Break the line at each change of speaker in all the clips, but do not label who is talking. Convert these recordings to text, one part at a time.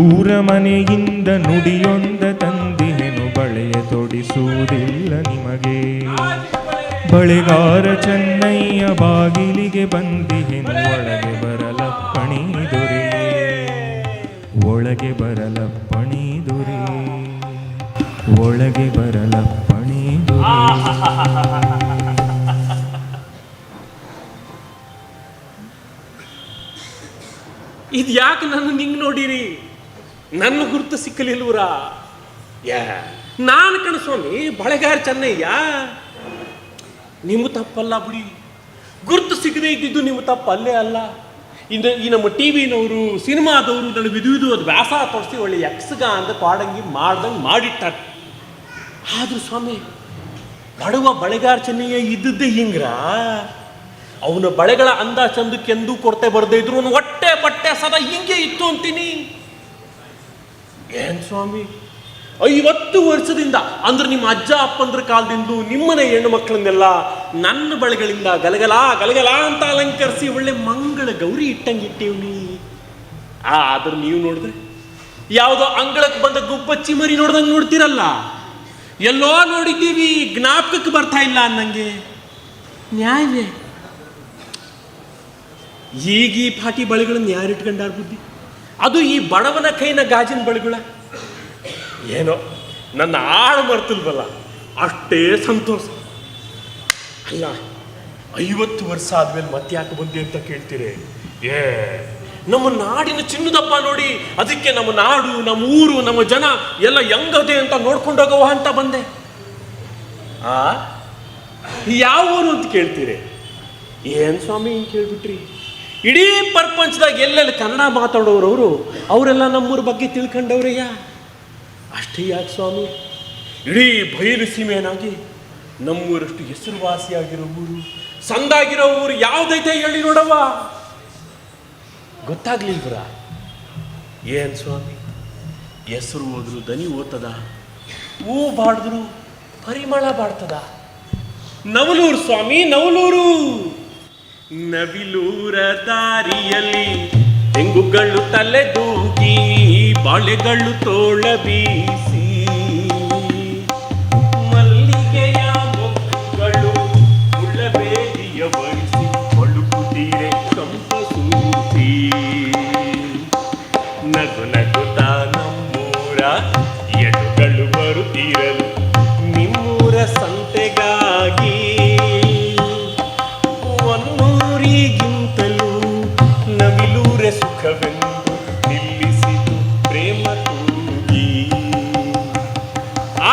ದೂರ ಮನೆಯಿಂದ ನುಡಿಯೊಂದ ತಂದಿಹೆನು, ಬಳೆಯ ತೊಡಿಸುವುದಿಲ್ಲ ನಿಮಗೆ. ಬಳೆಗಾರ ಚೆನ್ನಯ್ಯ ಬಾಗಿಲಿಗೆ ಬಂದಿಹೆನು, ಒಳಗೆ ಬರಲಪ್ಪಣಿ ದೊರೆ, ಒಳಗೆ ಬರಲಪ್ಪಣಿ ದೊರೆ, ಒಳಗೆ ಬರಲಪ್ಪಣಿ ದೊರೆ.
ಇದು ಯಾಕೆ ನನ್ನ ನಿಂಗೆ ನೋಡಿರಿ? ನನ್ನ ಗುರುತು ಸಿಕ್ಕಲಿಲ್ವರ? ನಾನು ಕಣ ಸ್ವಾಮಿ ಬಳೆಗಾರ ಚೆನ್ನಯ್ಯ. ನಿಮ್ಮ ತಪ್ಪಲ್ಲ ಬಿಡಿ, ಗುರುತು ಸಿಗದೆ ಇದ್ದಿದ್ದು ನಿಮ್ಮ ತಪ್ಪಲ್ಲೇ ಅಲ್ಲ. ಈ ನಮ್ಮ ಟಿ ವಿನವರು ಸಿನಿಮಾದವರು ನನಗೆ ಇದು ಅದು ವ್ಯಾಸ ತೋರಿಸಿ ಒಳ್ಳೆ ಯಕ್ಷಗ ಅಂತ ಪಾಡಂಗಿ ಮಾಡ್ದಂಗೆ ಮಾಡಿಟ್ಟಾರೆ. ಆದ್ರೂ ಸ್ವಾಮಿ ಬಡವ ಬಳೆಗಾರ ಚೆನ್ನಯ್ಯ ಇದ್ದದ್ದೇ ಹಿಂಗ್ರ. ಅವನ ಬಳೆಗಳ ಅಂದ ಚಂದಕ್ಕೆಂದೂ ಕೊರತೆ ಬರದೇ ಇದ್ರು ಅವನು ಹೊಟ್ಟೆ ಬಟ್ಟೆ ಸದಾ ಹಿಂಗೆ ಇತ್ತು ಅಂತೀನಿ. ಏನ್ ಸ್ವಾಮಿ 50 ವರ್ಷದಿಂದ ಅಂದ್ರೆ ನಿಮ್ಮ ಅಜ್ಜ ಅಪ್ಪಂದ್ರ ಕಾಲದಿಂದ ನಿಮ್ಮನೆ ಹೆಣ್ಣು ಮಕ್ಕಳನ್ನೆಲ್ಲ ನನ್ನ ಬಳೆಗಳಿಂದ ಗಲಗಲ ಗಲಗಲ ಅಂತ ಅಲಂಕರಿಸಿ ಒಳ್ಳೆ ಮಂಗಳ ಗೌರಿ ಇಟ್ಟಂಗಿಟ್ಟೀವ್ನಿ. ಆದ್ರೆ ನೀವು ನೋಡಿದ್ರೆ ಯಾವುದೋ ಅಂಗಳಕ್ಕೆ ಬಂದ ಗುಬ್ಬಚ್ಚಿ ಮರಿ ನೋಡ್ದಂಗೆ ನೋಡ್ತಿರಲ್ಲ. ಎಲ್ಲೋ ನೋಡಿದ್ದೀವಿ, ಜ್ಞಾಪಕಕ್ಕೆ ಬರ್ತಾ ಇಲ್ಲ ಅನ್ನಂಗೆ. ನ್ಯಾಯವೇ? ಈಗ ಈ ಪಾಟಿ ಬಳೆಗಳನ್ನ ಯಾರು ಇಟ್ಕೊಂಡಾರ ಬುದ್ಧಿ? ಅದು ಈ ಬಡವನ ಕೈನ ಗಾಜಿನ ಬಳೆಗಳ. ಏನೋ ನನ್ನ ಆಳು ಮರ್ತಿಲ್ವಲ್ಲ, ಅಷ್ಟೇ ಸಂತೋಷ. ಅಲ್ಲ 50 ವರ್ಷ ಆದ್ಮೇಲೆ ಮತ್ತೆ ಯಾಕೆ ಬಂದಿ ಅಂತ ಕೇಳ್ತೀರಿ? ನಮ್ಮ ನಾಡಿನ ಚಿನ್ನದಪ್ಪ ನೋಡಿ, ಅದಕ್ಕೆ ನಮ್ಮ ನಾಡು, ನಮ್ಮ ಊರು, ನಮ್ಮ ಜನ ಎಲ್ಲ ಹೆಂಗದೆ ಅಂತ ನೋಡ್ಕೊಂಡೋಗವ ಅಂತ ಬಂದೆ. ಯಾವ ಊರು ಅಂತ ಕೇಳ್ತೀರಿ? ಏನ್ ಸ್ವಾಮಿ ಹಿಂಗೆ ಕೇಳ್ಬಿಟ್ರಿ? ಇಡೀ ಪ್ರಪಂಚದಾಗ ಎಲ್ಲೆಲ್ಲಿ ಕನ್ನಡ ಮಾತಾಡೋರವರು ಅವರೆಲ್ಲ ನಮ್ಮೂರ ಬಗ್ಗೆ ತಿಳ್ಕೊಂಡವ್ರಯ್ಯ. ಅಷ್ಟೇ ಯಾಕೆ ಸ್ವಾಮಿ, ಇಡೀ ಬಯಲು ಸೀಮೆಯನಾಗಿ ನಮ್ಮೂರಷ್ಟು ಹೆಸರುವಾಸಿಯಾಗಿರೋ ಊರು, ಸಂದಾಗಿರೋ ಊರು ಯಾವ್ದೈತೆ ಹೇಳಿ ನೋಡವ್ವ? ಗೊತ್ತಾಗ್ಲಿಲ್ವರ? ಏನ್ ಸ್ವಾಮಿ, ಹೆಸರು ಹೋದ್ರು ದನಿ ಓದ್ತದ, ಹೂ ಬಾಡಿದ್ರು ಪರಿಮಳ ಬಾಡ್ತದ. ನವಲೂರು ಸ್ವಾಮಿ, ನವಲೂರು. ನವಿಲೂರ ದಾರಿಯಲ್ಲಿ ತೆಂಗುಗಳು ತಲೆದೂಗಿ, ಬಾಳೆಗಳು ತೋಳ ಬೀಸಿ, ಮಲ್ಲಿಗೆಯ ಮೊಗ್ಗುಗಳು ಮುಳ್ಳಬೇಲಿಯ ಬಡಿಸಿ, ಒಳುಕುತ್ತೀರೆ ಕಂಪಸೂಸಿ. ನಗು ನಗುತ್ತ ನಮ್ಮೂರ ಎಡುಗಳು ಬರುತ್ತಿರಲು ನಿಮ್ಮೂರ ಸಂತೆಗಾಗಿ, ಒನ್ನೂರಿಗಿಂತಲೂ ನವಿಲೂರ ಸುಖವೆಂದು ನಿಲ್ಲಿಸಿತು ಪ್ರೇಮ ತೂಗಿ.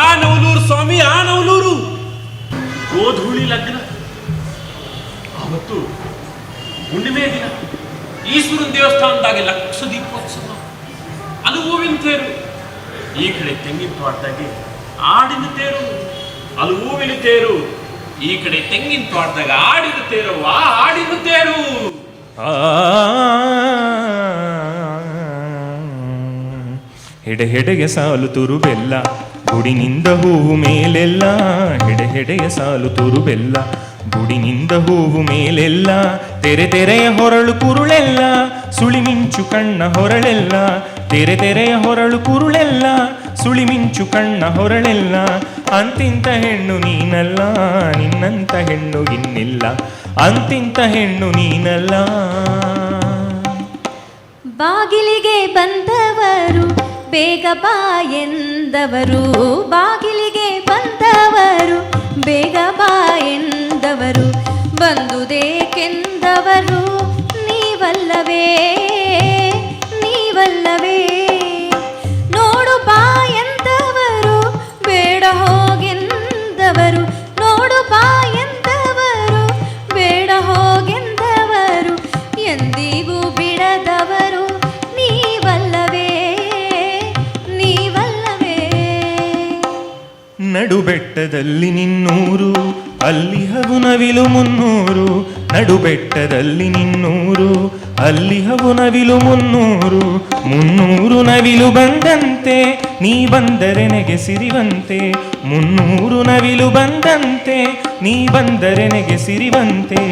ಆ ನವಲೂರು ಸ್ವಾಮಿ, ಆ ನವಲೂರು. ಗೋಧೂಳಿ ಲಗ್ನ ಅವತ್ತು ಹುಣ್ಣಿಮೆ ದಿನ ಈಶ್ವರನ ದೇವಸ್ಥಾನದಾಗ ಲಕ್ಷ ದೀಪೋತ್ಸವ. ಅದು ಹೂವಿನ ತೇರು. ಈ ಕಡೆ ತೆಂಗಿನ ತೋಟದಾಗೆ ಆಡಿನ ತೇರು, ಅದು ಹೂವಿನ ತೇರು. ಈ ಕಡೆ ತೆಂಗಿನ ತೋಟದಾಗ ಆಡಿನ ತೇರು, ಆಡಿನ ತೇರು.
ಹೆಡೆ ಹೆಡೆಗೆ ಸಾಲು ತುರು ಬೆಲ್ಲ, ಗುಡಿನಿಂದ ಹೂವು ಮೇಲೆಲ್ಲ. ಹೆಡೆ ಹೆಡೆಯ ಸಾಲು ತುರು ಬೆಲ್ಲ, ಗುಡಿನಿಂದ ಹೂವು ಮೇಲೆಲ್ಲ. ತೆರೆ ತೆರೆಯ ಹೊರಳು ಕುರುಳೆಲ್ಲ, ಸುಳಿಮಿಂಚು ಕಣ್ಣ ಹೊರಳೆಲ್ಲ. ತೆರೆ ತೆರೆಯ ಹೊರಳು ಕುರುಳೆಲ್ಲ, ಸುಳಿಮಿಂಚು ಕಣ್ಣ ಹೊರಳೆಲ್ಲ. ಅಂತಿಂತ ಹೆಣ್ಣು ನೀನಲ್ಲ, ನಿನ್ನಂತ ಹೆಣ್ಣು ಇನ್ನಿಲ್ಲ. ಅಂತಿಂತ ಹೆಣ್ಣು ನೀನಲ್ಲ.
ಬಾಗಿಲಿಗೆ ಬಂದವರು ಬೇಗ ಬಾ ಎಂದವರು, ಬಾಗಿಲಿಗೆ ಬಂದವರು ಬೇಗ ಬಾ ಎಂದವರು, ಬಂದುದೇಕೆಂದವರು ನೀವಲ್ಲವೇ, ನೀವಲ್ಲವೇ. ನೋಡು ಬಾ ಎಂದವರು ಬೇಡ ಹೋಗೆಂದವರು, ನೋಡು ಬಾ ಎಂದವರು ಬೇಡ ಹೋಗೆಂದವರು, ಎಂದಿಗೂ ಬಿಡದವರು ನೀವಲ್ಲವೇ, ನೀವಲ್ಲವೇ.
ನಡುಬೆಟ್ಟದಲ್ಲಿ ನಿನ್ನೂರು, ಅಲ್ಲಿ ಹವು ನವಿಲು 300. ನಡುಬೆಟ್ಟದಲ್ಲಿ ನಿನ್ನೂರು, ಅಲ್ಲಿ ಹವು ನವಿಲು 300. 300 ನವಿಲು ಬಂದಂತೆ ನೀ ಬಂದರೆ ನೆಗೆ ಸಿರಿವಂತೆ. 300 ನವಿಲು ಬಂದಂತೆ ನೀ ಬಂದರೆ ನೆಗೆ ಸಿರಿವಂತೆ.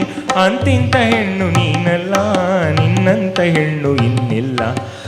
ಅಂತಿಂತ ಹೆಣ್ಣು ನೀನಲ್ಲ, ನಿನ್ನಂತ ಹೆಣ್ಣು ಇನ್ನಿಲ್ಲ.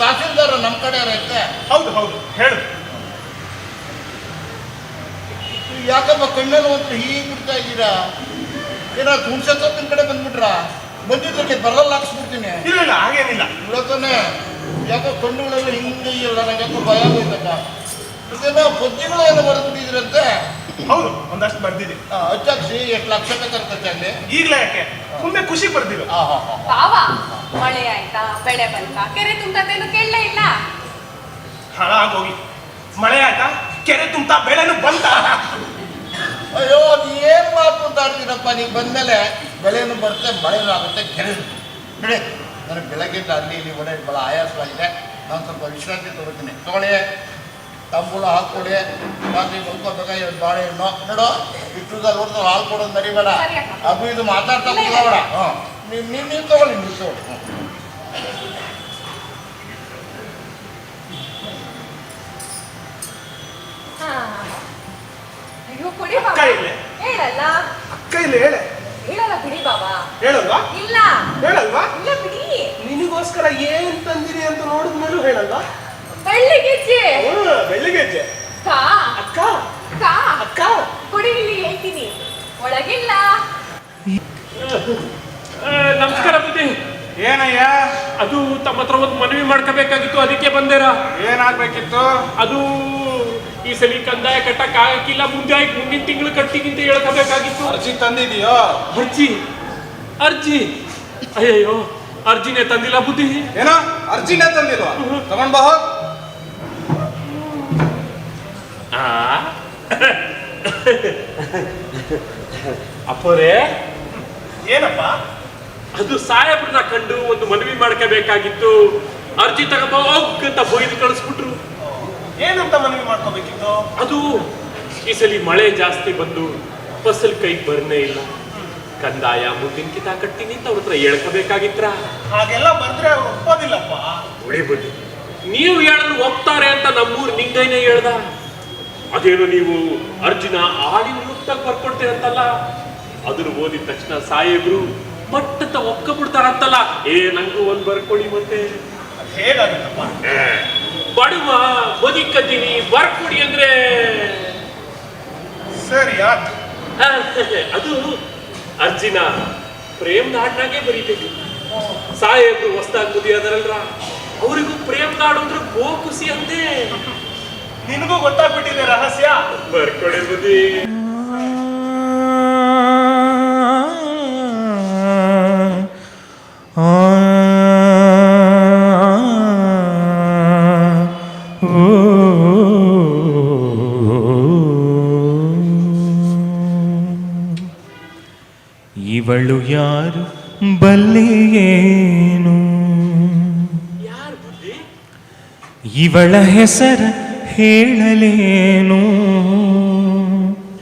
ತಹಸೀಲ್ದಾರ ನಮ್ಮ ಕಡೆ ಐತೆ.
ಹೌದು ಹೌದು ಹೇಳು.
ಯಾಕಪ್ಪ ಕಣ್ಣಲ್ಲಿ ಒಂದು ಹೀಗೆ ಬಿಡ್ತಾ ಇದ್ದೀರಾ? ಏನಾದ್ರು ಹುಣಸೆ ಸೊಪ್ಪಿನ ಕಡೆ ಬಂದ್ಬಿಟ್ರಾ? ಬಂದಿದ್ದಕ್ಕೆ ಬರಲ್ಲ ಹಾಕ್ಸ್ಬಿಡ್ತೀನಿ.
ಇಲ್ಲ ಇಲ್ಲ ಹಾಗೇನಿಲ್ಲ.
ಇವತ್ತಾನೆ ಯಾಕೋ ಕಣ್ಣುಗಳೆಲ್ಲ ಹಿಂಗೆ ಇಲ್ಲ, ನನಗೆ ಯಾಕೋ ಭಯ ಆಗೋಯ್ತಕ್ಕ. ಇದನ್ನ ಪದ್ಯಗಳು ಏನೋ ಬರೆದ್ಬಿಟ್ಟಿದ್ರಂತೆ.
ಹೌದು ಒಂದಷ್ಟು ಬರ್ದಿದ್ದೀನಿ.
ಹಚ್ಚಾಕ್ಸಿ ಎಷ್ಟು ಲಕ್ಷ ಬೇಕಾಗ್ತದೆ
ಈಗಲೇ ಯಾಕೆ ಮುಂದೆ ಖುಷಿ ಬರ್ದಿರು.
ಬಾವ ಮಳೆ ಆಯ್ತಾ, ಬೆಳೆ ಬಂತ, ಕೆರೆ ತುಂಬತೇನು ಕೇಳಲೇ ಇಲ್ಲ.
ಹಾಳಾಗೋಗಿ ಮಳೆ ಆಯ್ತಾ, ಕೆರೆ ತುಂಬ್ತಾ, ಬೆಳೆನು ಬಂತ.
ಅಯ್ಯೋ ಅದು ಏನು ಮಾತು ಅಂತ ಆಡ್ತೀರಪ್ಪ. ನೀವು ಬಂದಮೇಲೆ ಬೆಳೆನೂ ಬರುತ್ತೆ, ಮಳೆನೂ ಆಗುತ್ತೆ, ಕೆರೆ ಬಿಡಿ. ನನಗೆ ಬೆಳಗ್ಗೆಯಿಂದ ಅಲ್ಲಿ ಇಲ್ಲಿ ಓಡಾಡಿ ಭಾಳ ಆಯಾಸವಾಗಿದೆ. ನಾನು ಸ್ವಲ್ಪ ವಿಶ್ರಾಂತಿ ತೊಗೊಳ್ತೀನಿ. ತಗೊಳ್ಳಿ, ತಂಬೂಲ ಹಾಕ್ಕೊಡಿ. ರಾತ್ರಿ ಮಲ್ಕೋಬೇಕ. ಇವತ್ತು ಬಾಳೆಹಣ್ಣು ನೋಡು, ಇಟ್ಟುದಲ್ಲಿ ನೋಡ್ತಾರೆ ಹಾಲು ಕೊಡೋದು ಮರಿಬೇಡ. ಅದು ಇದು ಮಾತಾಡ್ತಾ ಕೂಡಬೇಡ. ಹಾಂ, ನೀವು ತಗೊಳ್ಳಿ, ನೀವು ತಗೊಳ್ಳಿ.
ಅಯ್ಯೋ ಕುಡಿ ಬಾವ.
ಅಕ್ಕ ಇಲ್ಲೇ?
ಹೇಳಲ್ಲ.
ಅಕ್ಕ ಇಲ್ಲಿ ಹೇಳೆ.
ಹೇಳಲ್ಲ ಬಿಡಿ ಬಾವ.
ಹೇಳಲ್ವಾ?
ಇಲ್ಲ
ಹೇಳಲ್ವಾ?
ಇಲ್ಲ ಬಿಡಿ.
ನಿನಗೋಸ್ಕರ ಏನ್ ತಂದಿರಿ ಅಂತ ನೋಡಿದ್ಮೇಲೂ ಹೇಳಲ್ವಾ?
ಬೆಳ್ಳಿಗೆಜ್ಜೆ.
ಬೆಳ್ಳಿಗೆಜ್ಜೆ.
ಕಾ
ಅಕ್ಕ
ಕಾ
ಅಕ್ಕ
ಕುಡಿ, ಇಲ್ಲಿ ಹೇಳ್ತೀನಿ. ಒಳಗಿಲ್ಲ.
ನಮಸ್ಕಾರ ಬುದ್ಧಿ.
ಏನಯ್ಯ?
ಅದು ತಮ್ಮ ಹತ್ರ ಒಂದು ಮನವಿ ಮಾಡ್ಕೋಬೇಕಾಗಿತ್ತು, ಅದಕ್ಕೆ ಬಂದೇರಾ.
ಏನಾಗ್ಬೇಕಿತ್ತು?
ಅದು ಈ ಸಲ ಕಂದಾಯ ಕಟ್ಟಕ್ ಆಗಕ್ಕಿಲ್ಲ, ಮುಂದಿನ ತಿಂಗಳು ಕಟ್ತೀನಿ ಅಂತ ಹೇಳ್ಕೋಬೇಕಾಗಿತ್ತು.
ಅರ್ಜಿ ತಂದಿದೀಯೋ?
ಅರ್ಜಿ ಅರ್ಜಿ ಅಯ್ಯಯ್ಯೋ, ಅರ್ಜಿನೇ ತಂದಿಲ್ಲ ಬುದ್ಧಿ.
ಏನೋ ಅರ್ಜಿನೇ ತಂದಿಲ್ವಾ? ತಗೊಂಡ್ ಬಾ.
ಅಪ್ಪರೇ,
ಏನಪ್ಪ?
ಅದು ಸಾಹೇಬ್ರನ್ನ ಕಂಡು ಒಂದು ಮನವಿ ಮಾಡ್ಕೋಬೇಕಾಗಿತ್ತು. ಅರ್ಜಿ ತಗೊಂಬ ಅಂತ ಬೊಯ್ದು ಕಳಿಸ್ಬಿಟ್ರು.
ಏನಂತ ಮನವಿ ಮಾಡ್ಕೋಬೇಕಿತ್ತು?
ಅದು ಈ ಸಲ ಮಳೆ ಜಾಸ್ತಿ ಬಂದು ಫಸಲ್ ಕೈಗೆ ಬರ್ನೇ ಇಲ್ಲ. ಕಂದಾಯ ಮುಂದಿನ ಕಿತ ಕಟ್ತೀನಿ ಅಂತ ಅವ್ರ ಹತ್ರ ಹೇಳ್ಕೋಬೇಕಾಗಿತ್ರ.
ಹಾಗೆಲ್ಲ ಬಂದ್ರೆ ಅವ್ರು ಒಪ್ಪೋದಿಲ್ಲಪ್ಪ.
ಉಳಿಬಿಡಿ, ನೀವು ಹೇಳಿದ್ರು ಒಪ್ತಾರೆ ಅಂತ ನಮ್ಮೂರು ನಿಂಗೈನೇ ಹೇಳ್ದ. ಅದೇನು ನೀವು ಅರ್ಜಿನ ಆಡಿನ ರೂಪದಾಗ ಬರ್ಕೊಡ್ತೀರಂತಲ್ಲ, ಅದನ್ನು ಓದಿದ ತಕ್ಷಣ ಸಾಹೇಬ್ರು ಮಟ್ಟಂತ ಒಪ್ಕೊಂಡ್ಬಿಡ್ತಾರಂತಲ್ಲ. ನಂಗೂ ಒಂದ್ ಬರ್ಕೊಡಿ. ಮತ್ತೆ
ಹೇಗಾಗುತ್ತಪ್ಪ?
ಬಡವ ಬದುಕತ್ತೀನಿ ಬರ್ಕೊಡಿ ಅಂದ್ರೆ
ಸರಿ ಆಯ್ತು.
ಅದು ಅರ್ಜಿನ ಪ್ರೇಮ್ ನಾಡ್ನಾಗೆ ಬರೀಬೇಕು. ಸಾಹೇಬ್ರು ಹೊಸ್ದಾಗಿ ಮುದಿಯಾದರಲ್ರ, ಅವರಿಗೂ ಪ್ರೇಮ್ ನಾಡು ಅಂದ್ರೆ ಗೋ ಖುಷಿ ಅಂತೆ.
ನಿನಗೂ ಗೊತ್ತಾಗ್ಬಿಟ್ಟಿದೆ ರಹಸ್ಯ.
ಬರ್ಕೊಡಿ ಬುದ್ಧಿ.
ಇವಳು ಯಾರು ಬಲ್ಲೆಯೇನು?
ಯಾರು ಬುದ್ಧಿ?
ಇವಳ ಹೆಸರ ಹೇಳಲೇನು?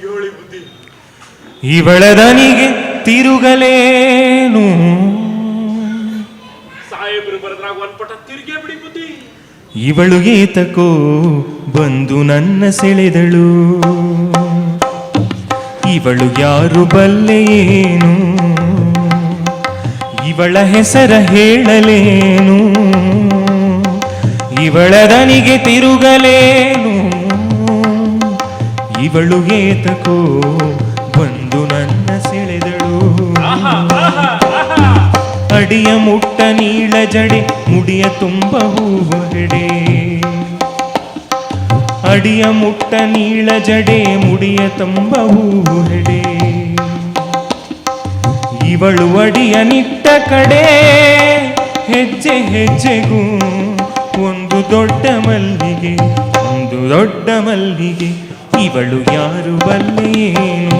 ಹೇಳಿ ಬುದ್ಧಿ.
ಇವಳ ದನಿಗೆ ತಿರುಗಲೇನು?
ಸಾಹೇಬ್ರು ಬರದ್ರಾಗ ಒಂದ್ ಪಟ ತಿರುಗೇ ಬಿಡಿ ಬುದ್ಧಿ.
ಇವಳು ಏತಕೋ ಬಂದು ನನ್ನ ಸೆಳೆದಳು. ಇವಳು ಯಾರು ಬಲ್ಲೆಯೇನು? ಇವಳ ಹೆಸರ ಹೇಳಲೇನು? ಇವಳ ದನಿಗೆ ತಿರುಗಲೇನು? ಇವಳು ಏತಕೋ ಬಂದು ನನ್ನ ಸೆಳೆದಳು. ಅಡಿಯ ಮುಟ್ಟ ನೀಳ ಜಡೆ, ಮುಡಿಯ ತುಂಬ ಹೂವು ಹೆಡೆ. ಅಡಿಯ ಮುಟ್ಟ ನೀಳ ಜಡೆ, ಮುಡಿಯ ತುಂಬ ಹೂವು ಹೆಡೆ. ಇವಳು ಅಡಿಯ ನಿಟ್ಟ ಕಡೆ, ಹೆಜ್ಜೆ ಹೆಜ್ಜೆಗೂ ಒಂದು ದೊಡ್ಡ ಮಲ್ಲಿಗೆ, ಒಂದು ದೊಡ್ಡ ಮಲ್ಲಿಗೆ. ಇವಳು ಯಾರು ಬಲ್ಲೆಯೇನು?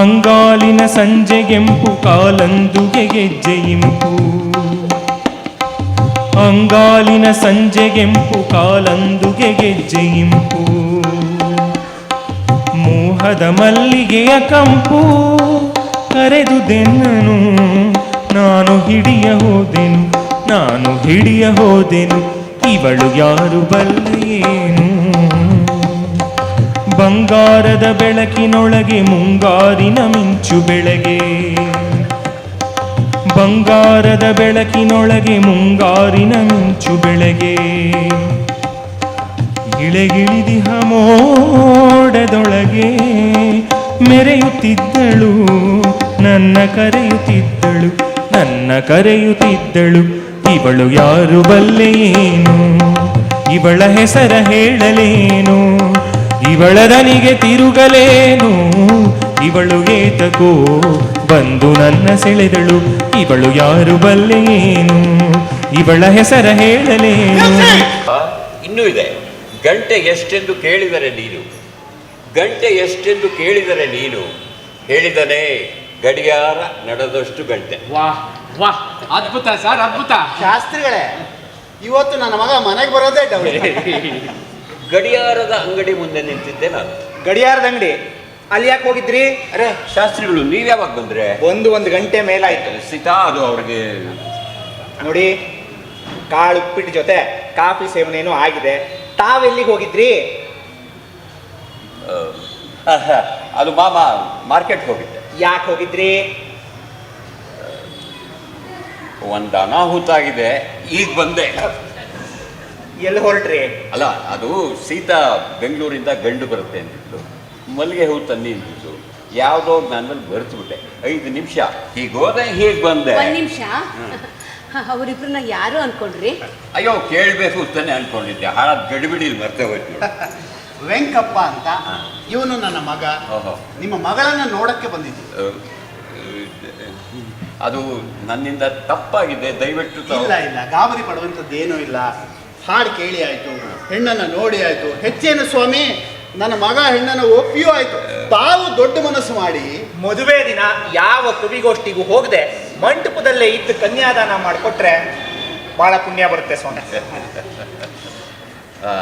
ಅಂಗಾಲಿನ ಸಂಜೆಗೆಂಪು, ಕಾಲಂದುಗೆ ಗೆಜ್ಜೆ ಇಂಪು. ಅಂಗಾಲಿನ ಸಂಜೆಗೆಂಪು, ಕಾಲಂದುಗೆ ಗೆಜ್ಜೆ ಇಂಪು. ಮೋಹದ ಮಲ್ಲಿಗೆಯ ಕಂಪು ಕರೆದುದೆನ್ನನು. ನಾನು ಹಿಡಿಯ ಹೋದೆನು, ನಾನು ಹಿಡಿಯ ಹೋದೆನು. ಇವಳು ಯಾರು ಬಲ್ಲೆಯೇನು? ಬಂಗಾರದ ಬೆಳಕಿನೊಳಗೆ ಮುಂಗಾರಿನ ಮಿಂಚು ಬೆಳಗೆ.
ಬಂಗಾರದ ಬೆಳಕಿನೊಳಗೆ ಮುಂಗಾರಿನ ಮಿಂಚು ಬೆಳಗ್ಗೆ ಇಳೆಗಿಳಿದಿಹ ಮೋಡದೊಳಗೆ ಮೆರೆಯುತ್ತಿದ್ದಳು ನನ್ನ ಕರೆಯುತ್ತಿದ್ದಳು ಇವಳು ಯಾರು ಬಲ್ಲೆಯೇನು ಇವಳ ಹೆಸರ ಹೇಳಲೇನು ಇವಳ ದನಿಗೆ ತಿರುಗಲೇನು ಇವಳು ಏತಕೋ ಬಂದು ನನ್ನ ಸೆಳೆದಳು ಇವಳು ಯಾರು ಬಲ್ಲೆಯೇನು ಇವಳ ಹೆಸರ ಹೇಳಲೇನು.
ಇನ್ನೂ ಇದೆ. ಗಂಟೆ ಎಷ್ಟೆಂದು ಕೇಳಿದರೆ ನೀನು ಹೇಳಿದನೇ ಗಡಿಯಾರ ನಡೆದಷ್ಟು ಗಂಟೆ.
ವಾಹ್ ವಾಹ್, ಅದ್ಭುತ ಸರ್, ಅದ್ಭುತ.
ಶಾಸ್ತ್ರಿಗಳೇ, ಇವತ್ತು ನನ್ನ ಮಗ ಮನೆಗೆ ಬರೋದೇ ಡೌಟ್.
ಗಡಿಯಾರದ ಅಂಗಡಿ ಮುಂದೆ ನಿಂತಿದ್ದೆ ನಾನು.
ಗಡಿಯಾರದ ಅಂಗಡಿ ಅಲ್ಲಿ ಯಾಕೆ ಹೋಗಿದ್ರಿ?
ಅರೆ ಶಾಸ್ತ್ರಿಗಳು, ನೀವು ಯಾವಾಗ ಬಂದ್ರೆ?
ಒಂದು ಗಂಟೆ ಮೇಲಾಯ್ತು.
ಸೀತಾ, ಅದು ಅವ್ರಿಗೆ
ನೋಡಿ, ಕಾಳು ಉಪ್ಪಿಟ್ಟು ಜೊತೆ ಕಾಫಿ ಸೇವನೇನೂ ಆಗಿದೆ. ತಾವೆಲ್ಲಿಗೆ ಹೋಗಿದ್ರಿ?
ಅದು ಮಾಮ ಮಾರ್ಕೆಟ್ ಹೋಗಿದ್ದೆ.
ಯಾಕೆ ಹೋಗಿದ್ರಿ?
ಒಂದು ಅನಾಹುತ ಆಗಿದೆ, ಈಗ ಬಂದೆ.
ಎಲ್ಲಿ ಹೊರಟ್ರಿ?
ಅಲ್ಲ, ಅದು ಸೀತಾ ಬೆಂಗಳೂರಿಂದ ಗಂಡು ಬರುತ್ತೆ ಅಂತಿತ್ತು, ಮಲ್ಲಿಗೆ ಹೂ ತನ್ನಿ ಅಂತಿತ್ತು. ಯಾವುದೋ ನನ್ನ ಮೇಲೆ ಬರೆಸ್ಬಿಟ್ಟೆ. 5 ನಿಮಿಷ ಹೀಗೋದೆ, ಹೀಗೆ ಬಂದೆ.
1 ನಿಮಿಷ. ಅವರಿಬ್ರನ್ನ ಯಾರು ಅನ್ಕೊಂಡ್ರಿ?
ಅಯ್ಯೋ, ಕೇಳಬೇಕು ತಾನೆ ಅನ್ಕೊಂಡಿದ್ದೆ. ಹಾಳಾದ ಗಡಿಬಿಡಿಲಿ ಮರ್ತೇ ಹೋಯ್ತು.
ವೆಂಕಪ್ಪ ಅಂತ, ಇವನು ನನ್ನ ಮಗ.
ಓಹೋ.
ನಿಮ್ಮ ಮಗಳನ್ನ ನೋಡಕ್ಕೆ ಬಂದಿದ್ದು.
ಅದು ನನ್ನಿಂದ ತಪ್ಪಾಗಿದೆ, ದಯವಿಟ್ಟು
ಇಲ್ಲ, ಗಾಬರಿ ಪಡುವಂಥದ್ದೇನೂ ಇಲ್ಲ. ಹಾಡು ಕೇಳಿ ಆಯ್ತು, ಹೆಣ್ಣನ್ನು ನೋಡಿ ಆಯ್ತು, ಹೆಚ್ಚೇನು ಸ್ವಾಮಿ, ನನ್ನ ಮಗ ಹೆಣ್ಣನ್ನು ಒಪ್ಪಿಯೂ ಆಯ್ತು. ತಾವು ದೊಡ್ಡ ಮನಸ್ಸು ಮಾಡಿ ಮದುವೆ ದಿನ ಯಾವ ಕವಿಗೋಷ್ಠಿಗೂ ಹೋಗದೆ ಮಂಟಪದಲ್ಲೇ ಇದ್ದು ಕನ್ಯಾದಾನ ಮಾಡಿಕೊಟ್ರೆ ಬಹಳ ಪುಣ್ಯ ಬರುತ್ತೆ ಸ್ವಾಮಿ.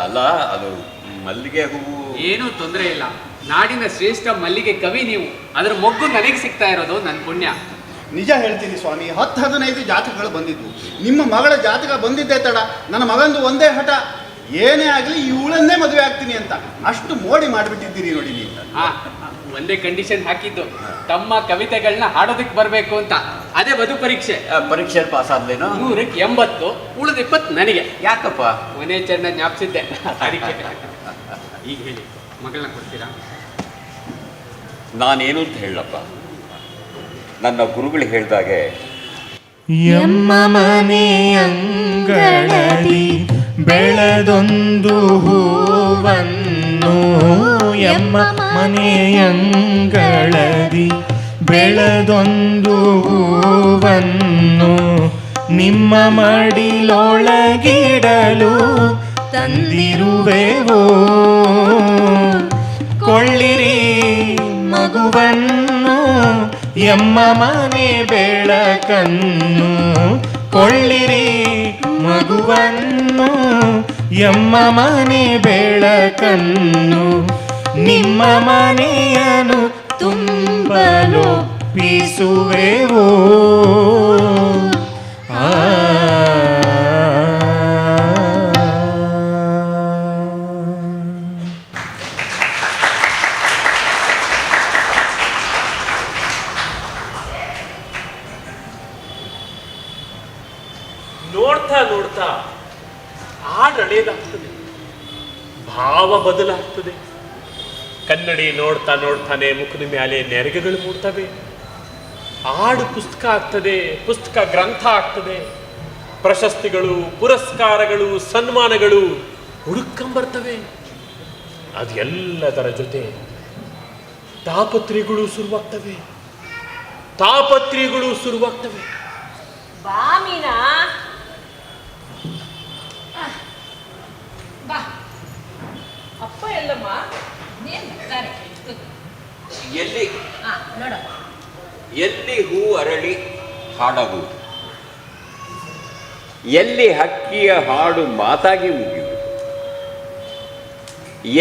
ಅಲ್ಲ, ಅದು ಮಲ್ಲಿಗೆ ಹೂವು.
ಏನೂ ತೊಂದರೆ ಇಲ್ಲ. ನಾಡಿನ ಶ್ರೇಷ್ಠ ಮಲ್ಲಿಗೆ ಕವಿ ನೀವು. ಅದರ ಮೊಗ್ಗು ನನಗೆ ಸಿಗ್ತಾ ಇರೋದು ನನ್ನ ಪುಣ್ಯ.
ನಿಜ ಹೇಳ್ತೀನಿ ಸ್ವಾಮಿ, 10-15 ಜಾತಕಗಳು ಬಂದಿದ್ವು. ನಿಮ್ಮ ಮಗಳ ಜಾತಕ ಬಂದಿದ್ದೇ ತಡ. ನನ್ನ ಮಗಂದು ಒಂದೇ ಹಠ, ಏನೇ ಆಗಲಿ ಇವಳನ್ನೇ ಮದುವೆ ಆಗ್ತೀನಿ ಅಂತ. ಅಷ್ಟು ಮೋಡಿ ಮಾಡಿಬಿಟ್ಟಿದ್ದೀರಿ ನೋಡಿ ನೀವು.
ಒಂದೇ ಕಂಡೀಷನ್ ಹಾಕಿದ್ದು, ತಮ್ಮ ಕವಿತೆಗಳನ್ನ ಹಾಡೋದಕ್ಕೆ ಬರಬೇಕು ಅಂತ. ಅದೇ ವಧು ಪರೀಕ್ಷೆ.
ಪರೀಕ್ಷೆ ಪಾಸ್ ಆದ್ಲೇನೋ?
100ಕ್ಕೆ 80, ಉಳಿದ 20 ನನಗೆ.
ಯಾಕಪ್ಪ?
ಮನೆ ಚೆನ್ನ ಜ್ಞಾಪಿಸಿದ್ದೆ ಅದಕ್ಕೆ. ಈಗ ಹೇಳಿ, ಮಗಳನ್ನ ಕೊಡ್ತೀರಾ?
ನಾನೇನು ಅಂತ ಹೇಳಪ್ಪ, ನನ್ನ ಗುರುಗಳು ಹೇಳಿದಾಗೆ,
ಎಮ್ಮ ಮನೆಯಂಗಳದಿ ಬೆಳೆದೊಂದು ಹೂವನ್ನು, ಎಮ್ಮ ಮನೆಯಂಗಳದಿ ಬೆಳೆದೊಂದು ಹೂವನ್ನು ನಿಮ್ಮ ಮಡಿಲೊಳಗಿಡಲು ತಂದಿರುವೆವೋ. ಕೊಳ್ಳಿರಿ ಮಗುವನ್ನು, ಎಮ್ಮ ಮನೆ ಬೆಳಕನ್ನು, ಕೊಳ್ಳಿರಿ ಮಗುವನ್ನು, ಎಮ್ಮ ಮನೆ ಬೆಳಕನ್ನು, ನಿಮ್ಮ ಮನೆಯನ್ನು ತುಂಬಲೊಪ್ಪಿಸುವೆವೋ.
ನೋಡ್ತಾ ಹಾಡು ಹಳೇದಾಗ್ತದೆ, ಭಾವ ಬದಲಾಗ್ತದೆ. ಕನ್ನಡಿ ನೋಡ್ತಾನೆ ಮುಖದ ಮೇಲೆ ನೆರಗೆಗಳು ಮೂಡ್ತವೆ. ಹಾಡು ಪುಸ್ತಕ ಆಗ್ತದೆ, ಪುಸ್ತಕ ಗ್ರಂಥ ಆಗ್ತದೆ. ಪ್ರಶಸ್ತಿಗಳು, ಪುರಸ್ಕಾರಗಳು, ಸನ್ಮಾನಗಳು ಹುಡುಕಂಬರ್ತವೆ. ಅದು ಎಲ್ಲದರ ಜೊತೆ ತಾಪತ್ರೆಗಳು ಶುರುವಾಗ್ತವೆ.
ಬಾ ಮೀನಾ, ಬಾ. ಅಪ್ಪ ಎಲ್ಲಮ್ಮ?
ಎಲ್ಲಿ ಹೂ ಅರಳಿ ಹಾಡಬಹುದು, ಎಲ್ಲಿ ಹಕ್ಕಿಯ ಹಾಡು ಮಾತಾಗಿ ಮುಗಿಯುವುದು,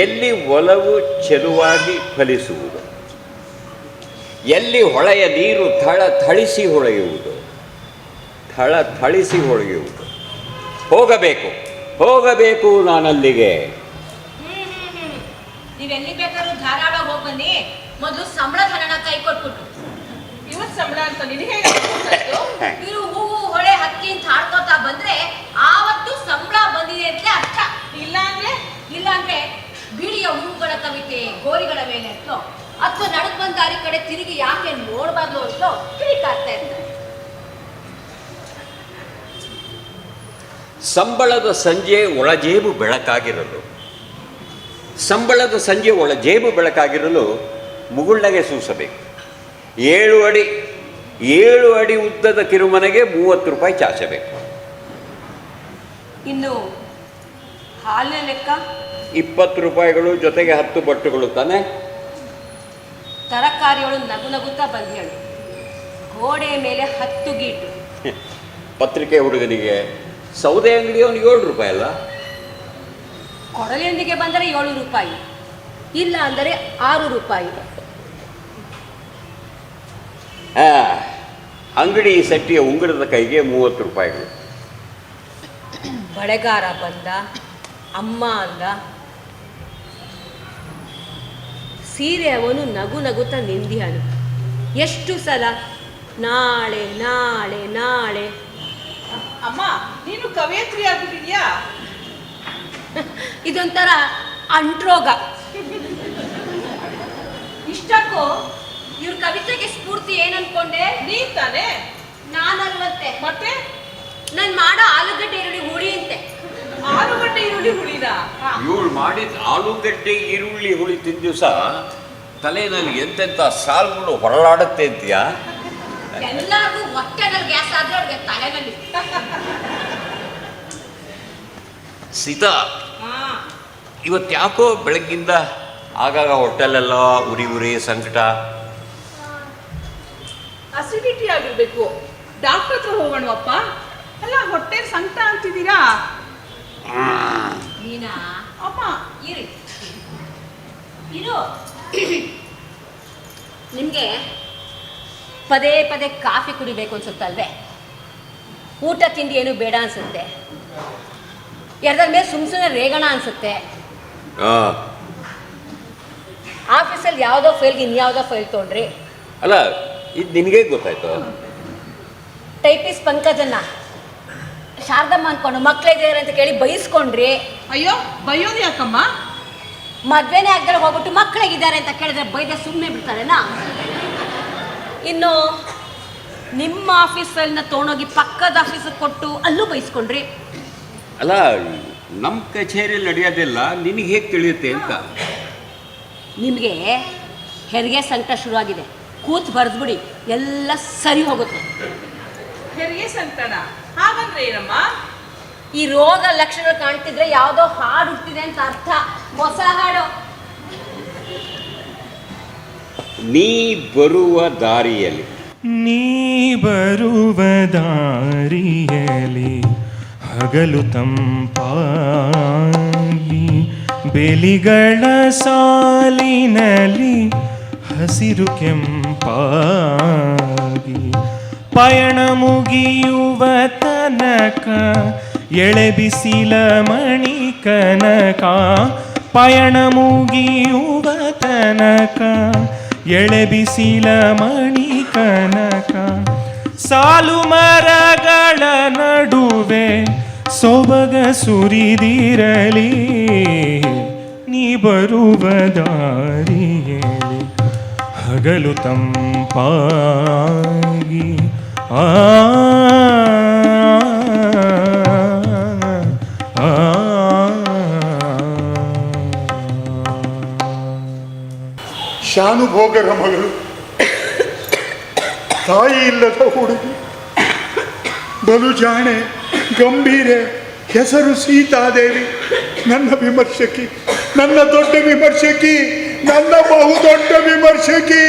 ಎಲ್ಲಿ ಒಲವು ಚೆಲುವಾಗಿ ಫಲಿಸುವುದು, ಎಲ್ಲಿ ಹೊಳೆಯ ನೀರು ಥಳಿಸಿ ಹೊಳೆಯುವುದು. ಹೋಗಬೇಕು ನಾನಲ್ಲಿಗೆ.
ನೀವೆಲ್ಲಿ ಬೇಕಾದ್ರೂ ಧಾರಾಳ ಹೋಗ್ ಬನ್ನಿ. ಮೊದಲು ಸಂಬಳದ ಹಣನ ಕೈ ಕೊಟ್ಬಿಟ್ಟು ಇವತ್ ಸಂಬಳ ಅಂತ ನಿನಗೆ ಹೇಗೆ ಗೊತ್ತಾಯ್ತು?
ನೀವು ಹೂವು ಹೊಳೆ ಹಕ್ಕಿ ಅಂತ ಹಾಡ್ಕೋತಾ ಬಂದ್ರೆ ಆವತ್ತು ಸಂಬಳ ಬಂದಿದೆ ಅಂತ ಅರ್ಥ. ಇಲ್ಲಾಂದ್ರೆ ಬಿಳಿಯ ಹೂವುಗಳ ಕವಿತೆ ಗೋರಿಗಳ ಮೇಲೆ ಅಂತೋ ಅಥವಾ ನಡಕ್ ಬಂದ ದಾರಿ ಕಡೆ ತಿರುಗಿ ಯಾಕೆ ನೋಡಬಾರ್ದು ಅಂತೋ ತಿರುಗಾಡ್ತಾ ಇರ್ತಾರೆ.
ಸಂಬಳದ ಸಂಜೆ ಒಳಜೇಬು ಬೆಳಕಾಗಿರಲು ಸಂಬಳದ ಸಂಜೆ ಒಳಜೇಬು ಬೆಳಕಾಗಿರಲು ಮುಗುಳ್ನಗೆ ಸೂಸಬೇಕು. 7 ಅಡಿ ಉದ್ದದ ಕಿರುಮನೆಗೆ 30 ರೂಪಾಯಿ ಚಾಚಬೇಕು.
ಇನ್ನು ಹಾಲಿನ ಲೆಕ್ಕ
20 ರೂಪಾಯಿಗಳು ಜೊತೆಗೆ 10 ಬಟ್ಟುಗಳು ತಾನೆ.
ತರಕಾರಿಗಳು ನಗು ನಗುತ್ತಾ ಬಂದೇಳು. ಗೋಡೆ ಮೇಲೆ 10 ಗೀಟು.
ಪತ್ರಿಕೆ ಹುಡುಗನಿಗೆ ಸೌದೆ ಅಂಗಡಿಯವನಿಗೆ 7 ರೂಪಾಯಿ ಅಲ್ಲ.
ಕೊಡಲಿಯೊಂದಿಗೆ ಬಂದರೆ 7 ರೂಪಾಯಿ, ಇಲ್ಲ ಅಂದರೆ 6 ರೂಪಾಯಿ.
ಅಂಗಡಿ ಸೆಟ್ಟಿಯ ಉಂಗುರದ ಕೈಗೆ 30 ರೂಪಾಯಿಗಳು.
ಬಳೆಗಾರ ಬಂದ, ಅಮ್ಮ ಅಂದ, ಸೀರೆ ಅವನು ನಗು ನಗುತ್ತಾ ನಿಂದಿಹನು. ಎಷ್ಟು ಸಲ ನಾಳೆ ನಾಳೆ ನಾಳೆ.
ಅಮ್ಮ ನೀನು ಕವಯತ್ರಿ ಆಗ್ಬಿಟ್ಟಿದ್ಯಾ?
ಇದೊಂಥರ ಅಂಟ್ರೋಗ. ಇಷ್ಟಕ್ಕೂ ಇವ್ರ ಕವಿತೆಗೆ ಸ್ಫೂರ್ತಿ ಏನನ್ಕೊಂಡೆ?
ನೀನ್ ತಾನೆ?
ನಾನಲ್ವಂತೆ.
ಮತ್ತೆ
ನಾನು ಮಾಡೋ ಆಲೂಗಡ್ಡೆ ಈರುಳ್ಳಿ ಹುಳಿ ಅಂತೆ.
ಆಲೂಗಡ್ಡೆ ಈರುಳ್ಳಿ ಹುಳಿನ?
ಇವಳು ಮಾಡಿದ ಆಲೂಗಡ್ಡೆ ಈರುಳ್ಳಿ ಹುಳಿ ತಿಂದ ದಿವಸ ತಲೆಯಲ್ಲಿ ಎಂತೆಂಥ ಸಾಲುಗಳು ಹೊರಳಾಡುತ್ತೆ ಅಂತೀಯಾ?
ಎಲ್ಲರಿಗೂ ಹೊಟ್ಟೆನಲ್ಲಿ ಗ್ಯಾಸ್ ಆದ್ರೆ ಅವ್ರಿಗೆ ತಲೆನಲ್ಲಿ.
ಸೀತಾ, ಇವತ್ತು ಯಾಕೋ ಬೆಳಗ್ಗಿಂದ ಆಗಾಗ ಹೊಟ್ಟೆಲೆಲ್ಲ ಉರಿ ಸಂಕಟ.
ಅಸಿಡಿಟಿ ಆಗಿರ್ಬೇಕು. ಡಾಕ್ಟರ್ ಹತ್ರ ಹೋಗೋಣವಪ್ಪ. ಅಲ್ಲ ಹೊಟ್ಟೆ ಸಂಕಟ ಅಂತಿದ್ದೀರಾ?
ನೀನಾ
ಅಮ್ಮ
ಇರು ನಿಮ್ಗೆ ಪದೇ ಪದೇ ಕಾಫಿ ಕುಡಿಬೇಕು ಅನ್ಸುತ್ತಲ್ವೇ? ಊಟ ತಿಂಡಿ ಏನು ಬೇಡ ಅನ್ಸುತ್ತೆ. ಎರಡರ ಮೇಲೆ ಸುಮ್ಮನೆ ರೇಗಣ ಅನ್ಸುತ್ತೆ. ಆಫೀಸಲ್ಲಿ ಯಾವುದೋ ಫೈಲ್ಗೆ ಇನ್ಯಾವುದೋ ಫೈಲ್ ತೊಗೊಂಡ್ರಿ.
ಅಲ್ಲ, ಇದು ನಿನಗೆ ಗೊತ್ತಾಯ್ತು?
ಟೈಪಿಸ್ಟ್ ಪಂಕಜನ್ನ ಶಾರದಮ್ಮ ಅಂದ್ಕೊಂಡು ಮಕ್ಕಳಿದ್ದಾರೆ ಅಂತ ಕೇಳಿ ಬೈಸ್ಕೊಂಡ್ರಿ.
ಅಯ್ಯೋ ಬೈಯೋದು ಯಾಕಮ್ಮ?
ಮದ್ವೆನೇ ಆಗದೆ ಹೋಗ್ಬಿಟ್ಟು ಮಕ್ಕಳಿಗಿದ್ದಾರೆ ಅಂತ ಕೇಳಿದ್ರೆ ಬೈದೆ ಸುಮ್ಮನೆ ಬಿಡ್ತಾರೇನಾ? ಇನ್ನು ನಿಮ್ಮ ಆಫೀಸ್ ಫೈಲ್ನ ತೊಗೊಂಡೋಗಿ ಪಕ್ಕದ ಆಫೀಸಿಗೆ ಕೊಟ್ಟು ಅಲ್ಲೂ ಬೈಸ್ಕೊಂಡ್ರಿ.
ಅಲ್ಲ, ನಮ್ಮ ಕಚೇರಿಯಲ್ಲಿ ನಡೆಯೋದೆಲ್ಲ ನಿನಗೆ ಹೇಗೆ ತಿಳಿಯುತ್ತೆ ಅಂತ.
ನಿಮಗೆ ಹೆರಿಗೆ ಸಂಕಟ ಶುರುವಾಗಿದೆ. ಕೂತು ಬರೆದ್ಬಿಡಿ, ಎಲ್ಲ ಸರಿ ಹೋಗುತ್ತೆ.
ಹೆರಿಗೆ ಸಂಕಟ ಹಾಗಂದ್ರೆ ಏನಮ್ಮ?
ಈ ರೋಗ ಲಕ್ಷಣಗಳು ಕಾಣ್ತಿದ್ರೆ ಯಾವುದೋ ಹಾಡು ಹುಟ್ಟಿದೆ ಅಂತ ಅರ್ಥ. ಹೊಸ ಹಾಡು.
ನೀ ಬರುವ ದಾರಿಯಲ್ಲಿ
ಹಗಲು ತಂಪಾಗಿ ಬೆಲಿಗಳ ಸಾಲಿನಲ್ಲಿ ಹಸಿರು ಕೆಂಪಾಗಿ ಪಯಣ ಮುಗಿಯುವ ತನಕ ಎಳೆ ಬಿಸಿಲ ಮಣಿ ಕನಕ. ಪಯಣ ಮುಗಿಯುವ ತನಕ ಎಳೆ ಬಿಸಿಲ ಮಣಿ ಕನಕ. ಸಾಲು ಮರಗಳ ನಡುವೆ ಸೊಬಗ ಸುರಿದಿರಲಿ ನೀ ಬರುವ ದಾರಿಯಲ್ಲಿ ಹಗಲು ತಂಪಾಗಿ.
ಶಾನುಭೋಗರ ಮಗಳು, ತಾಯಿ ಇಲ್ಲದ ಹುಡುಗಿ, ಬಲು ಜಾಣೆ, ಗಂಭೀರೆ, ಹೆಸರು ಸೀತಾದೇವಿ. ನನ್ನ ವಿಮರ್ಶಕಿ, ನನ್ನ ದೊಡ್ಡ ವಿಮರ್ಶಕಿ, ನನ್ನ ಬಹುದೊಡ್ಡ ವಿಮರ್ಶಕಿ.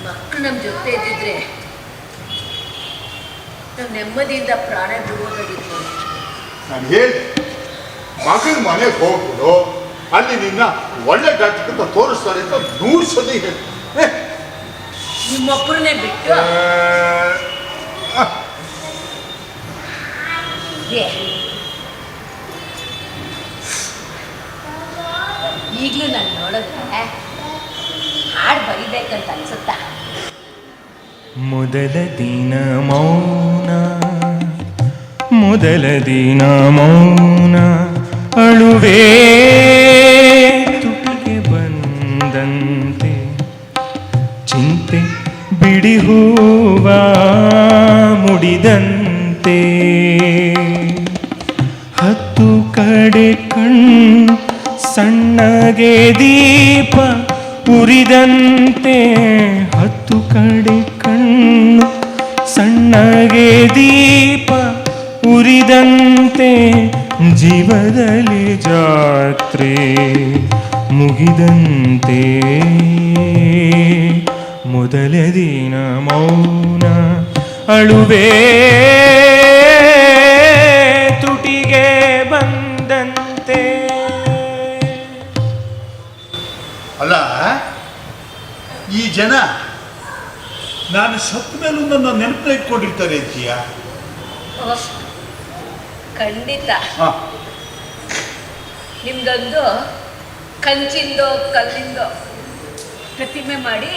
ಮಕ್ಕಳು ನಮ್ಮ ಜೊತೆ ಇದ್ದಿದ್ರೆ ನಾವು ನೆಮ್ಮದಿಯಿಂದ ಪ್ರಾಣ ಬಿಡುವುದಾಗಿತ್ತು.
ನಾನು ಹೇಳಿ ಮಗಳ ಮನೆಗೆ ಹೋಗ್ಬಿಡು, ಅಲ್ಲಿ ನಿನ್ನ ಒಳ್ಳೆ ಡಾಕ್ಟರ್ ಅಂತ ತೋರಿಸ್ತಾರೆ ಅಂತ 100 ಸಲ ಹೇಳಿ.
ನಿಮ್ಮೊಬ್ಬರನ್ನೇ ಬಿಟ್ಟು
ಮೊದಲ ದಿನ ಮೌನ ಮೊದಲ ದಿನ ಮೌನ ಅಳುವೆ ತುಟಿಗೆ ಬಂದಂತೆ ಚಿಂತೆ ಬಿಡಿ ಹೂವ ಮುಡಿದಂತೆ ಹತ್ತು ಕಡೆ ಕಣ್ಣು ಸಣ್ಣಗೆ ದೀಪ ಉರಿದಂತೆ ಹತ್ತು ಕಡೆ ಕಣ್ಣು ಸಣ್ಣಗೆ ದೀಪ ಉರಿದಂತೆ ಜೀವದಲ್ಲಿ ಜಾತ್ರೆ ಮುಗಿದಂತೆ ಮೊದಲ ದಿನ ಮೌನ ಅಳುವೆ ತುಟಿಗೆ ಬಂದಂತೆ.
ಅಲ್ಲ, ಈ ಜನ ನಾನು ಸತ್ತ ಮೇಲೂ ನನ್ನ ನೆನಪನ್ನ ಇಟ್ಕೊಂಡಿರ್ತಾರೆ ಅಂತೀಯ?
ಖಂಡಿತ. ನಿಮ್ದೊಂದು ಕಂಚಿಂದೋ ಕಲ್ಲಿಂದೋ ಪ್ರತಿಮೆ ಮಾಡಿ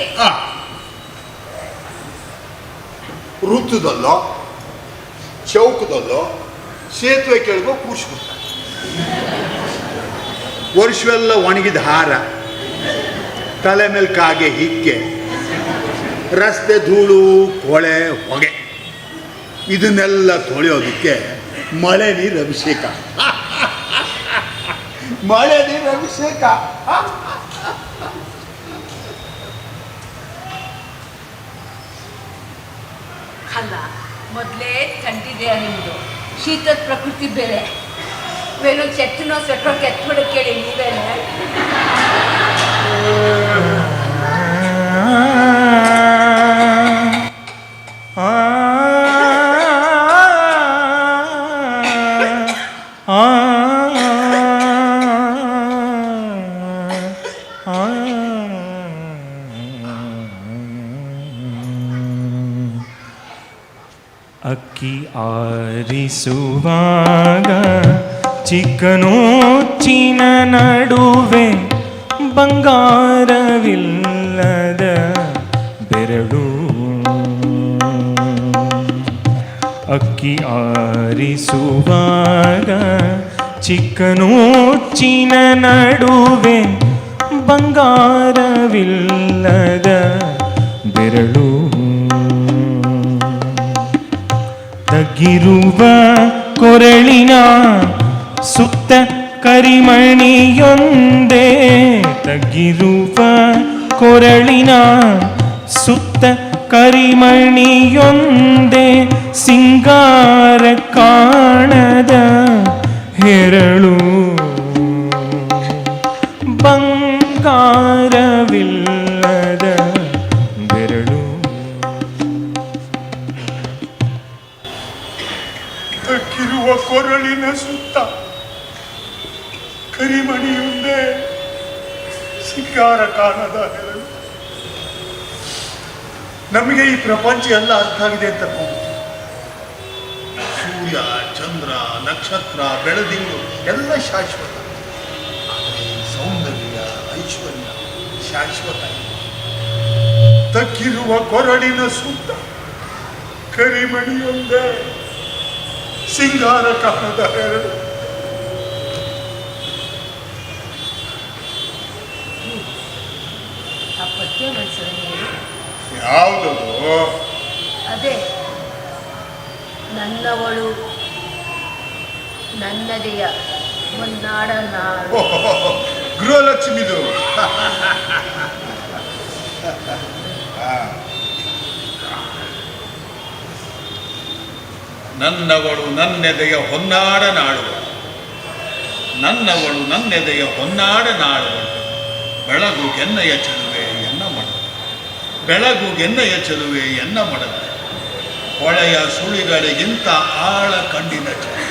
ವೃತ್ತದಲ್ಲೋ ಚೌಕದಲ್ಲೋ ಸೇತುವೆ ಕೆಳಗೋ ಕೂರಿಸ್ಬಿಡ್ತಾರೆ. ವರ್ಷವೆಲ್ಲ ಒಣಗಿದ ಹಾರ, ತಲೆ ಮೇಲೆ ಕಾಗೆ ಹಿಕ್ಕೆ, ರಸ್ತೆ ಧೂಳು ಕೊಳೆ ಹೊಗೆ, ಇದನ್ನೆಲ್ಲ ತೊಳೆಯೋದಕ್ಕೆ ಮಳೆ ನೀರು ಅಭಿಷೇಕ. ಮಳೆ ನೀರು ಅಭಿಷೇಕ.
ಅಲ್ಲ, ಮೊದಲೇ ಥಂಡಿದೆ ನಿಮ್ದು, ಶೀತದ ಪ್ರಕೃತಿ ಬೇರೆ, ಬೇರೆ ಚೆಟ್ಟನೋ ಸ್ವೆಟ್ರೋ ಕೆತ್ಬಿಡ ಕೇಳಿ ನೀವೇನೆ.
ಅಕ್ಕಿ ಆರಿಸುವಾಗ ಚಿಕ್ಕನೋಚಿನ ನಡುವೆ ಬಂಗಾರವಿಲ್ಲದ ಬೆರಳು. ಅಕ್ಕಿ ಆರಿಸುವಾಗ ಚಿಕ್ಕನೋಚಿನ ನಡುವೆ ಬಂಗಾರವಿಲ್ಲದ ಬೆರಳು. ತಗ್ಗಿರುವ ಕೊರಳಿನ ಸುತ್ತ ಕರಿಮಣಿಯೊಂದೇ, ತಗ್ಗಿರುವ ಕೊರಳಿನ ಸುತ್ತ ಕರಿಮಣಿಯೊಂದೇ, ಸಿಂಗಾರ ಕಾಣದ ಹೆರಳು, ಬಂಗಾರವಿಲ್ಲದ ಬೆರಳು.
ತಗ್ಗಿರುವ ಕೊರಳಿನ ಸುತ್ತ ಕರಿಮಣಿಯೊಂದೇ, ಸಿಂಗಾರ ಕಾಣದ ಹೆರಳು. ನಮಗೆ ಈ ಪ್ರಪಂಚ ಎಲ್ಲ ಅರ್ಥ ಆಗಿದೆ ಅಂತ ಸೂರ್ಯ, ಚಂದ್ರ, ನಕ್ಷತ್ರ, ಬೆಳದಿಂಗಳು ಎಲ್ಲ ಶಾಶ್ವತ. ಸೌಂದರ್ಯ, ಐಶ್ವರ್ಯ ಶಾಶ್ವತ. ತಗ್ಗಿರುವ ಕೊರಳಿನ ಸುತ್ತ ಕರಿಮಣಿಯೊಂದೇ, ಸಿಂಗಾರ ಕಾಣದ ಹೆರಳು.
ಆ ಪದ್ಯ
ಯಾವುದದು?
ಅದೇ ನನ್ನವಳು ನನ್ನದೆಯ ಹೊನ್ನಾಡ ನಾಡು.
ಗೃಹಲಕ್ಷ್ಮಿದು. ನನ್ನವಳು ನನ್ನೆದೆಯ ಹೊನ್ನಾಡ ನಾಡುವ, ನನ್ನವಳು ನನ್ನೆದೆಯ ಹೊನ್ನಾಡ ನಾಡುವ, ಬೆಳಗು ಗೆನ್ನಯ ಚೆಲುವೆ ಎನ್ನ ಮಡ, ಬೆಳಗು ಗೆನ್ನಯ ಚೆಲುವೆ ಎನ್ನ ಮಡದ, ಹೊಳೆಯ ಸುಳಿಗಳಿಗಿಂತ ಆಳ ಕಂಡಿನ ಚೆಲುವೆ,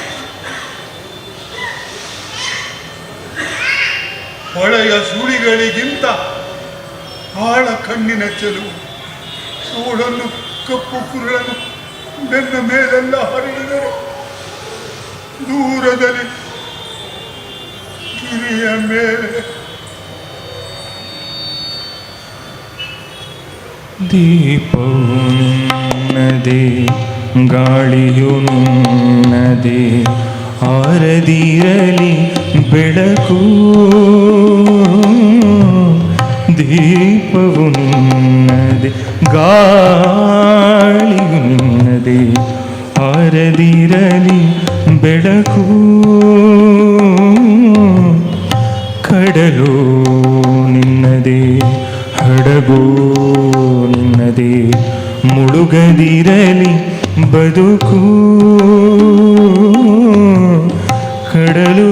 ಹೊಳೆಯ ಸುಳಿಗಳಿಗಿಂತ ಆಳ ಕಣ್ಣಿನ ಚೆಲುವು, ಸೂಳನ್ನು ಕಪ್ಪು ಕುರುಳನ್ನು ಬೆನ್ನ ಮೇಲೆಲ್ಲ ಹರಿದರೆ, ದೂರದಲ್ಲಿ ಗಿರಿಯ ಮೇಲೆ
ದೀಪವು ನಿನ್ನದೇ ಗಾಳಿಯು ನಿನ್ನದೇ ಆರದಿರಲಿ ಬೆಳಕು ದೀಪವು ನಿನ್ನದೇ ಗಾಳಿಯು ನಿನ್ನದೇ ಆರದಿರಲಿ ಬೆಳಕು ಕಡಲು ನಿನ್ನದೇ ಹಡಗು ನಿನ್ನದೇ ಮುಳುಗದಿರಲಿ ಬದುಕು ಕಡಲು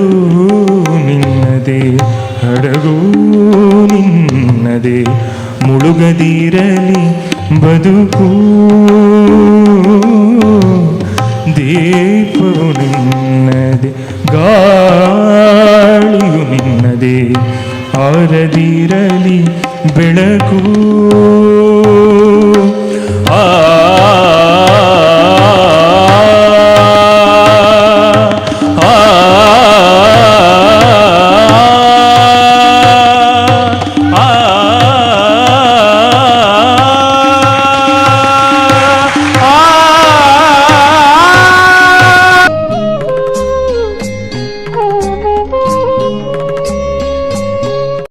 ನಿನ್ನದೇ ಹಡಗು ನಿನ್ನದೇ ಮುಳುಗದಿರಲಿ ಬದುಕು ದೀಪವು ನಿನ್ನದೇ ಗಾಳಿಯು ನಿನ್ನದೇ ಆರದಿರಲಿ ಬೆಳಕು ಆ